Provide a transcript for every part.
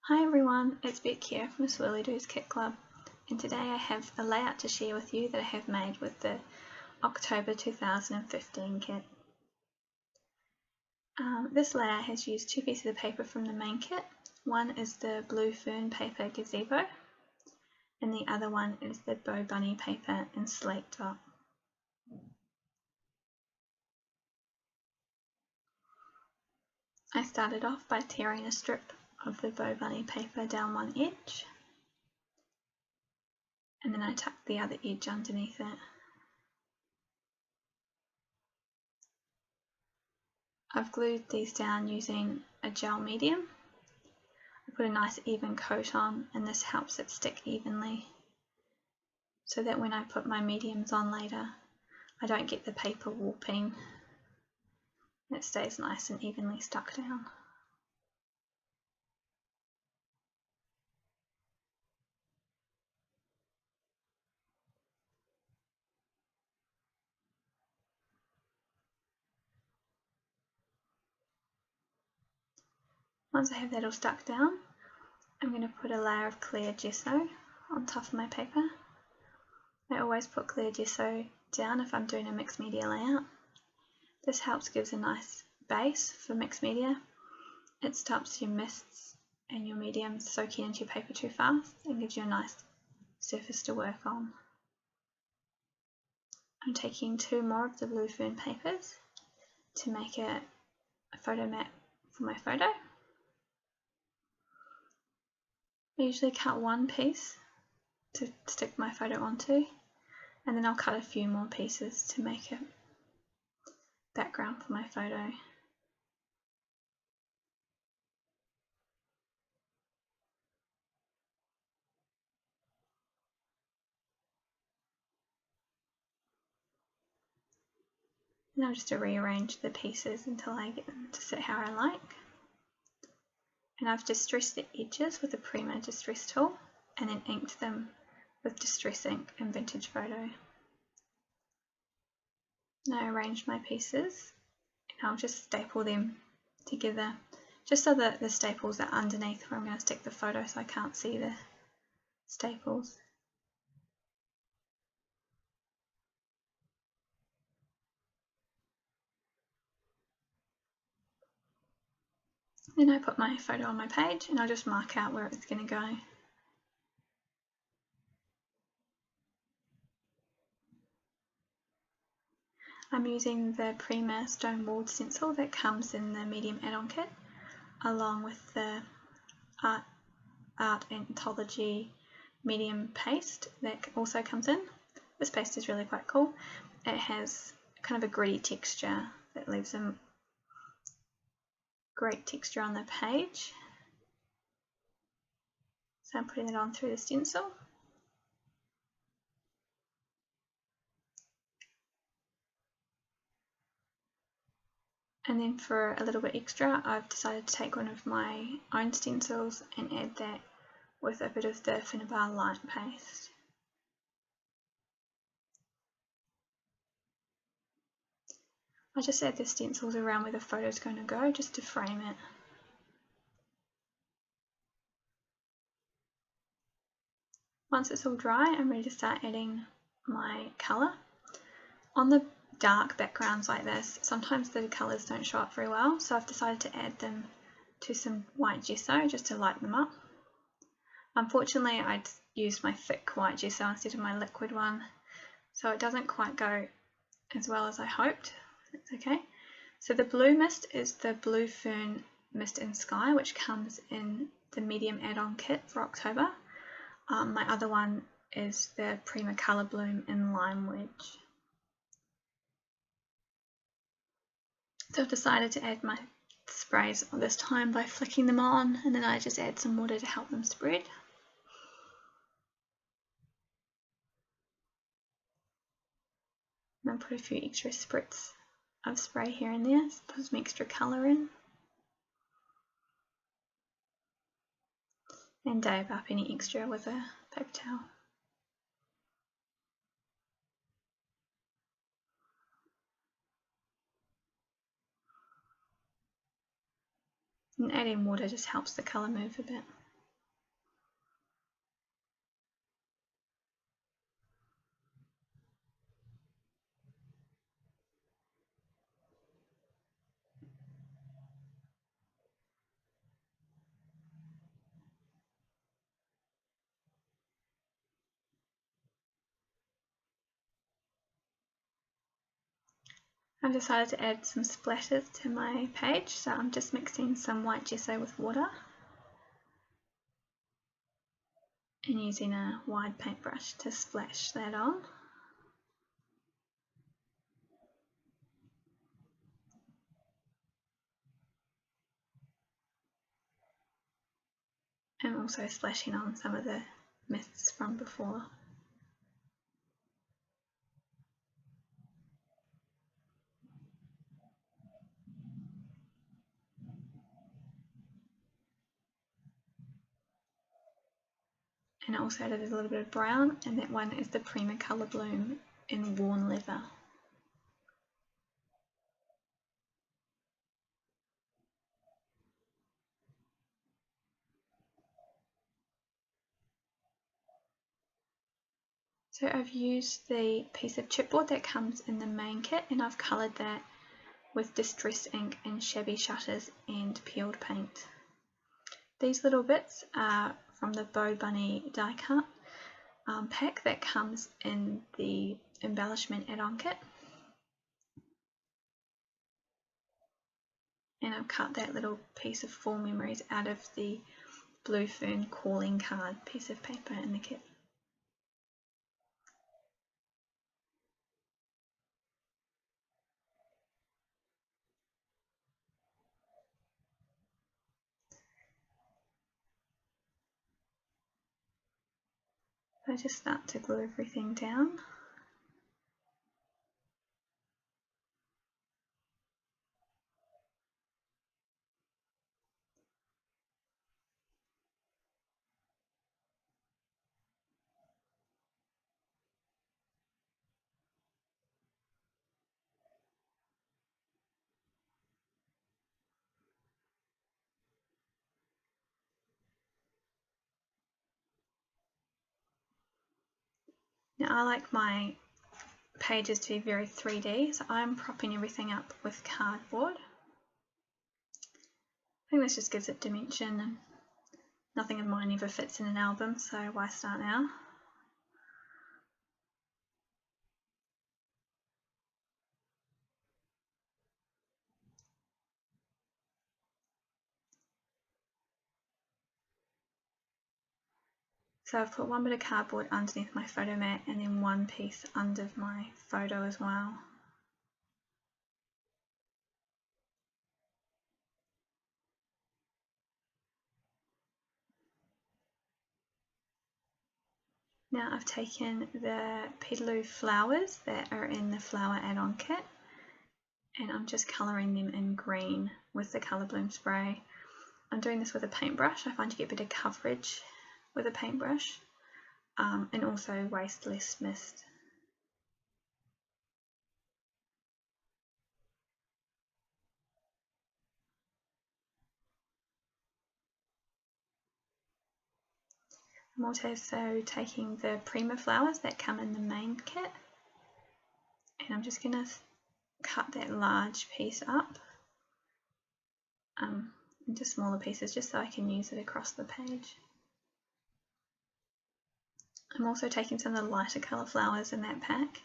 Hi everyone, it's Beck here from the Swirlydoos Kit Club, and today I have a layout to share with you that I have made with the October 2015 kit. This layout has used two pieces of paper from the main kit. One is the blue fern paper gazebo, and the other one is the bow bunny paper in slate top. I started off by tearing a strip of the bow bunny paper down one edge, and then I tucked the other edge underneath it. I've glued these down using a gel medium. I put a nice even coat on, and this helps it stick evenly so that when I put my mediums on later I don't get the paper warping. It stays nice and evenly stuck down. Once I have that all stuck down, I'm going to put a layer of clear gesso on top of my paper. I always put clear gesso down if I'm doing a mixed media layout. This helps gives a nice base for mixed media. It stops your mists and your mediums soaking into your paper too fast and gives you a nice surface to work on. I'm taking two more of the blue fern papers to make a photo mat for my photo. I usually cut one piece to stick my photo onto, and then I'll cut a few more pieces to make a background for my photo. Now just to rearrange the pieces until I get them to sit how I like. And I've distressed the edges with the Prima Distress tool and then inked them with Distress ink and Vintage Photo. Now I arrange my pieces and I'll just staple them together just so that the staples are underneath where I'm going to stick the photo so I can't see the staples. Then I put my photo on my page and I'll just mark out where it's going to go. I'm using the Prima stone walled stencil that comes in the medium add-on kit, along with the Art Anthology medium paste that also comes in. This paste is really quite cool. It has kind of a gritty texture that leaves a great texture on the page. So I'm putting it on through the stencil. And then for a little bit extra, I've decided to take one of my own stencils and add that with a bit of the Finnabar light paste. I just add the stencils around where the photo is going to go just to frame it. Once it's all dry, I'm ready to start adding my colour. On the dark backgrounds like this, sometimes the colours don't show up very well, so I've decided to add them to some white gesso just to lighten them up. Unfortunately, I'd used my thick white gesso instead of my liquid one, so it doesn't quite go as well as I hoped. It's okay. So the blue mist is the Blue Fern Mist in Sky, which comes in the medium add-on kit for October. My other one is the Prima Colour Bloom in Lime Wedge. So I've decided to add my sprays this time by flicking them on, and then I just add some water to help them spread. And then put a few extra spritz of spray here and there, so put some extra colour in. And dab up any extra with a paper towel. And adding water just helps the colour move a bit. I've decided to add some splatters to my page, so I'm just mixing some white gesso with water and using a wide paintbrush to splash that on. And also splashing on some of the mists from before. And I also added a little bit of brown, and that one is the Prima Colour Bloom in Worn Leather. So I've used the piece of chipboard that comes in the main kit, and I've coloured that with distress ink and shabby shutters and peeled paint. These little bits are from the Bow Bunny die cut pack that comes in the Embellishment add-on kit. And I've cut that little piece of Full Memories out of the Blue Fern calling card piece of paper in the kit. I just start to glue everything down. Now I like my pages to be very 3D, so I'm propping everything up with cardboard. I think this just gives it dimension, and nothing of mine ever fits in an album, so why start now? So I've put one bit of cardboard underneath my photo mat and then one piece under my photo as well. Now I've taken the Petaloo flowers that are in the flower add-on kit, and I'm just colouring them in green with the Colour Bloom spray. I'm doing this with a paintbrush. I find you get better coverage with a paintbrush, and also waste less mist. I'm also taking the Prima flowers that come in the main kit, and I'm just going to cut that large piece up into smaller pieces just so I can use it across the page. I'm also taking some of the lighter colour flowers in that pack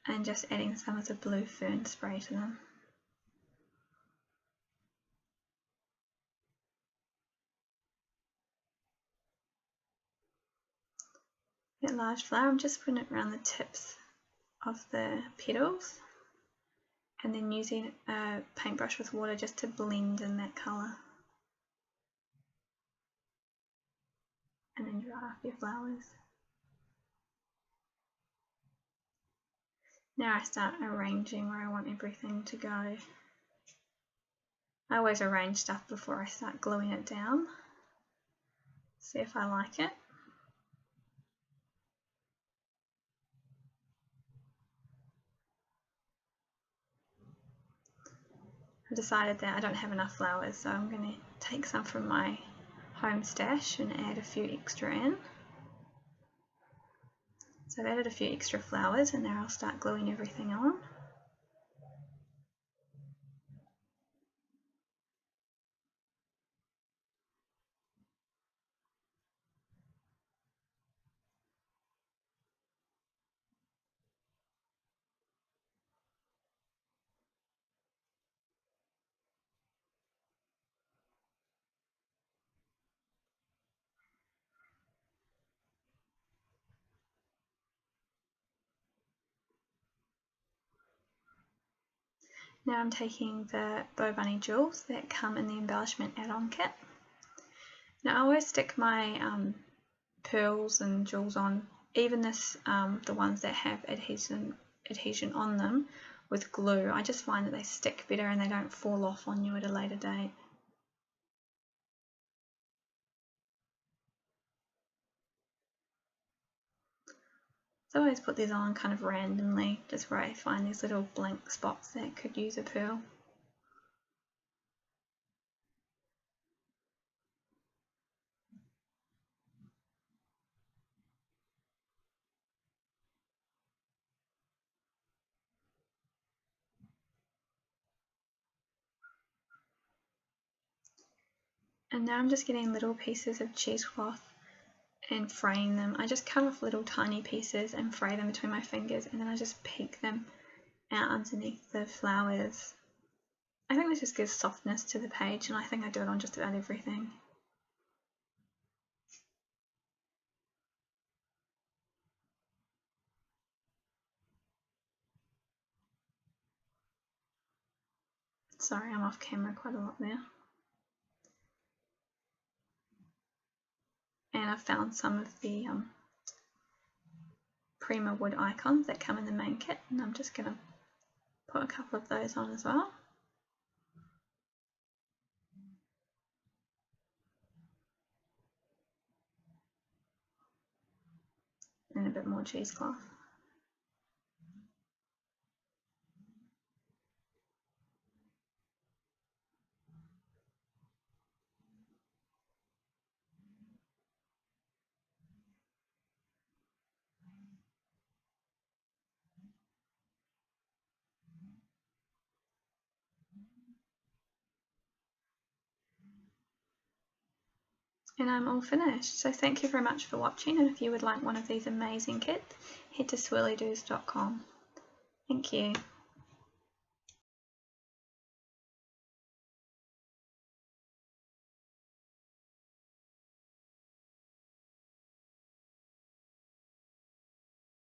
and just adding some of the blue fern spray to them. That large flower, I'm just putting it around the tips of the petals and then using a paintbrush with water just to blend in that colour. And then dry off your flowers. Now I start arranging where I want everything to go. I always arrange stuff before I start gluing it down. See if I like it. I've decided that I don't have enough flowers, so I'm going to take some from my home stash and add a few extra in. So I've added a few extra flowers, and now I'll start gluing everything on. Now I'm taking the Bow Bunny jewels that come in the Embellishment add-on kit. Now I always stick my pearls and jewels on, even the ones that have adhesion on them, with glue. I just find that they stick better and they don't fall off on you at a later date. So I always put these on kind of randomly, just where I find these little blank spots that could use a pearl. And now I'm just getting little pieces of cheesecloth and fraying them. I just cut off little tiny pieces and fray them between my fingers, and then I just peek them out underneath the flowers. I think this just gives softness to the page, and I think I do it on just about everything. Sorry, I'm off camera quite a lot there. And I've found some of the Prima wood icons that come in the main kit, and I'm just going to put a couple of those on as well. And a bit more cheesecloth. And I'm all finished. So thank you very much for watching, and if you would like one of these amazing kits, head to swirlydoos.com. Thank you.